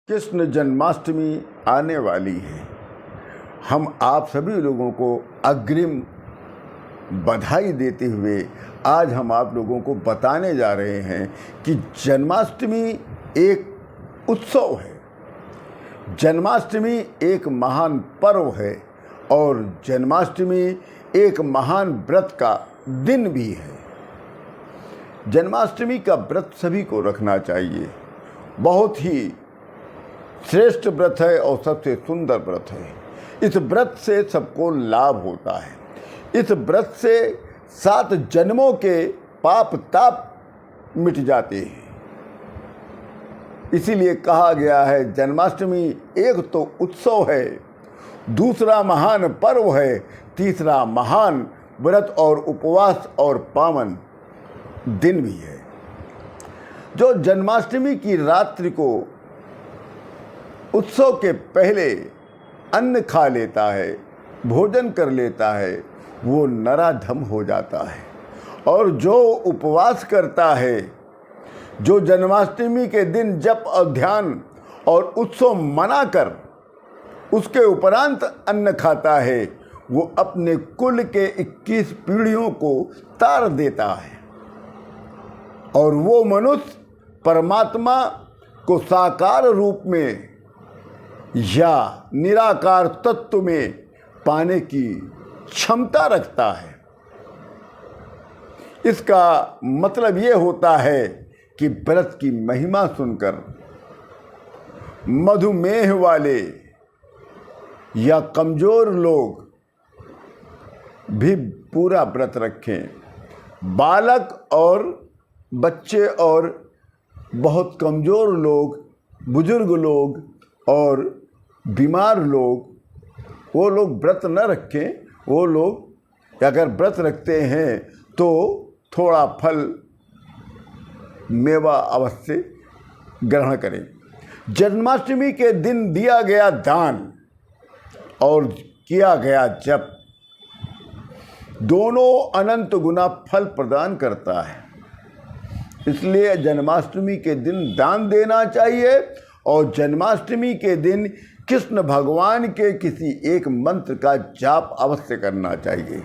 कृष्ण जन्माष्टमी आने वाली है। हम आप सभी लोगों को अग्रिम बधाई देते हुए आज हम आप लोगों को बताने जा रहे हैं कि जन्माष्टमी एक उत्सव है, जन्माष्टमी एक महान पर्व है और जन्माष्टमी एक महान व्रत का दिन भी है। जन्माष्टमी का व्रत सभी को रखना चाहिए। बहुत ही श्रेष्ठ व्रत है और सबसे सुंदर व्रत है। इस व्रत से सबको लाभ होता है। इस व्रत से 7 जन्मों के पाप ताप मिट जाते हैं। इसीलिए कहा गया है जन्माष्टमी एक तो उत्सव है, दूसरा महान पर्व है, तीसरा महान व्रत और उपवास और पावन दिन भी है। जो जन्माष्टमी की रात्रि को उत्सव के पहले अन्न खा लेता है, भोजन कर लेता है, वो नराधम हो जाता है। और जो उपवास करता है, जो जन्माष्टमी के दिन जप और ध्यान और उत्सव मनाकर उसके उपरांत अन्न खाता है, वो अपने कुल के 21 पीढ़ियों को तार देता है और वो मनुष्य परमात्मा को साकार रूप में या निराकार तत्व में पाने की क्षमता रखता है। इसका मतलब ये होता है कि व्रत की महिमा सुनकर मधुमेह वाले या कमजोर लोग भी पूरा व्रत रखें। बालक और बच्चे और बहुत कमजोर लोग, बुजुर्ग लोग और बीमार लोग, वो लोग व्रत न रखें। वो लोग अगर व्रत रखते हैं तो थोड़ा फल मेवा अवश्य ग्रहण करें। जन्माष्टमी के दिन दिया गया दान और किया गया जप दोनों अनंत गुना फल प्रदान करता है। इसलिए जन्माष्टमी के दिन दान देना चाहिए और जन्माष्टमी के दिन कृष्ण भगवान के किसी एक मंत्र का जाप अवश्य करना चाहिए।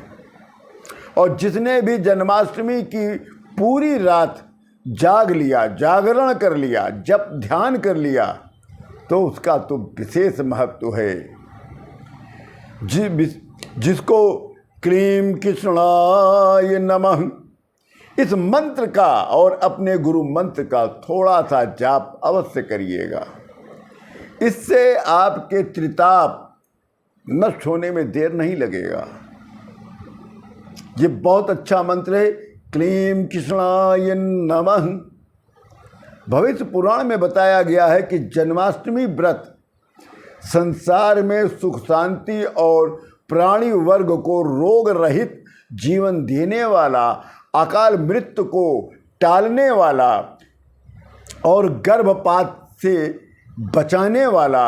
और जिसने भी जन्माष्टमी की पूरी रात जाग लिया, जागरण कर लिया, जप ध्यान कर लिया, तो उसका तो विशेष महत्व है। जिसको क्लीं कृष्णाय नमः इस मंत्र का और अपने गुरु मंत्र का थोड़ा सा जाप अवश्य करिएगा। इससे आपके त्रिताप नष्ट होने में देर नहीं लगेगा। ये बहुत अच्छा मंत्र है, क्लीं कृष्णाय नमः। भविष्य पुराण में बताया गया है कि जन्माष्टमी व्रत संसार में सुख शांति और प्राणी वर्ग को रोग रहित जीवन देने वाला, अकाल मृत्यु को टालने वाला और गर्भपात से बचाने वाला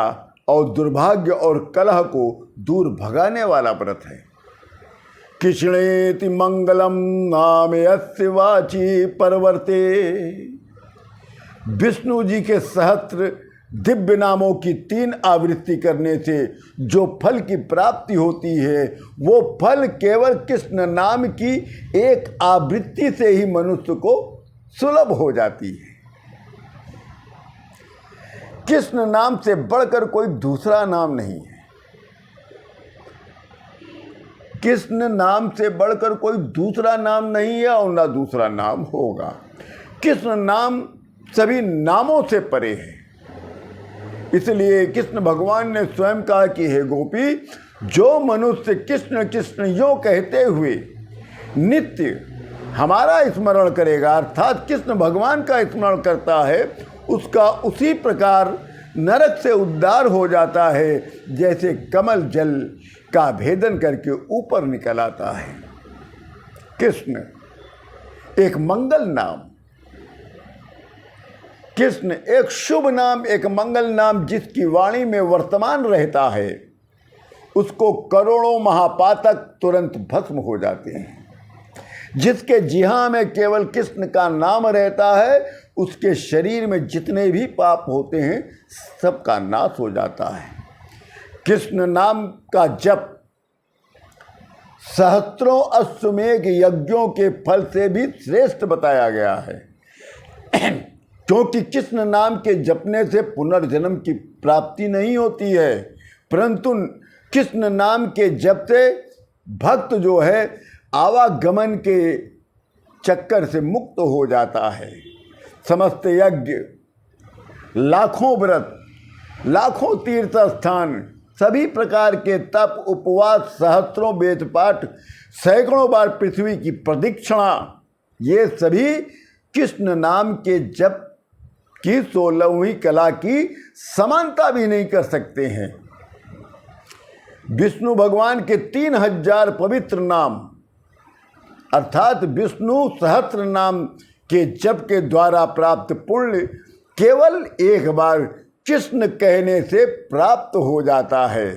और दुर्भाग्य और कलह को दूर भगाने वाला व्रत है। कृष्णेति मंगलम नाम यस्य वाची परवर्ते। विष्णु जी के सहस्त्र दिव्य नामों की 3 आवृत्ति करने से जो फल की प्राप्ति होती है, वो फल केवल कृष्ण नाम की एक आवृत्ति से ही मनुष्य को सुलभ हो जाती है। कृष्ण नाम से बढ़कर कोई दूसरा नाम नहीं है। कृष्ण नाम से बढ़कर कोई दूसरा नाम नहीं है और ना दूसरा नाम होगा। कृष्ण नाम सभी नामों से परे है। इसलिए कृष्ण भगवान ने स्वयं कहा कि हे गोपी, जो मनुष्य कृष्ण कृष्ण यो कहते हुए नित्य हमारा स्मरण करेगा, अर्थात कृष्ण भगवान का स्मरण करता है, उसका उसी प्रकार नरक से उद्धार हो जाता है जैसे कमल जल का भेदन करके ऊपर निकल आता है। कृष्ण एक मंगल नाम, कृष्ण एक शुभ नाम, एक मंगल नाम, जिसकी वाणी में वर्तमान रहता है, उसको करोड़ों महापातक तुरंत भस्म हो जाते हैं। जिसके जिहा में केवल कृष्ण का नाम रहता है, उसके शरीर में जितने भी पाप होते हैं सबका नाश हो जाता है। कृष्ण नाम का जप सहस्त्रों अश्वमेध यज्ञों के फल से भी श्रेष्ठ बताया गया है, क्योंकि कृष्ण नाम के जपने से पुनर्जन्म की प्राप्ति नहीं होती है, परंतु कृष्ण नाम के जप से भक्त जो है आवागमन के चक्कर से मुक्त हो जाता है। समस्त यज्ञ, लाखों व्रत, लाखों तीर्थ स्थान, सभी प्रकार के तप, उपवास, सहस्त्रों वेद पाठ, सैकड़ों बार पृथ्वी की प्रदक्षिणा, ये सभी कृष्ण नाम के जप की 16वीं कला की समानता भी नहीं कर सकते हैं। विष्णु भगवान के 3000 पवित्र नाम अर्थात विष्णु सहस्त्र नाम के जप के द्वारा प्राप्त पुण्य केवल एक बार कृष्ण कहने से प्राप्त हो जाता है।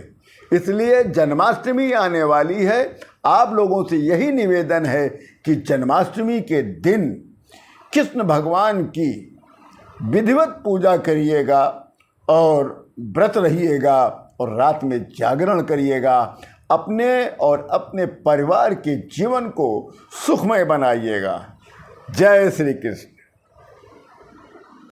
इसलिए जन्माष्टमी आने वाली है। आप लोगों से यही निवेदन है कि जन्माष्टमी के दिन कृष्ण भगवान की विधिवत पूजा करिएगा और व्रत रहिएगा और रात में जागरण करिएगा। अपने और अपने परिवार के जीवन को सुखमय बनाइएगा। जय श्री कृष्ण।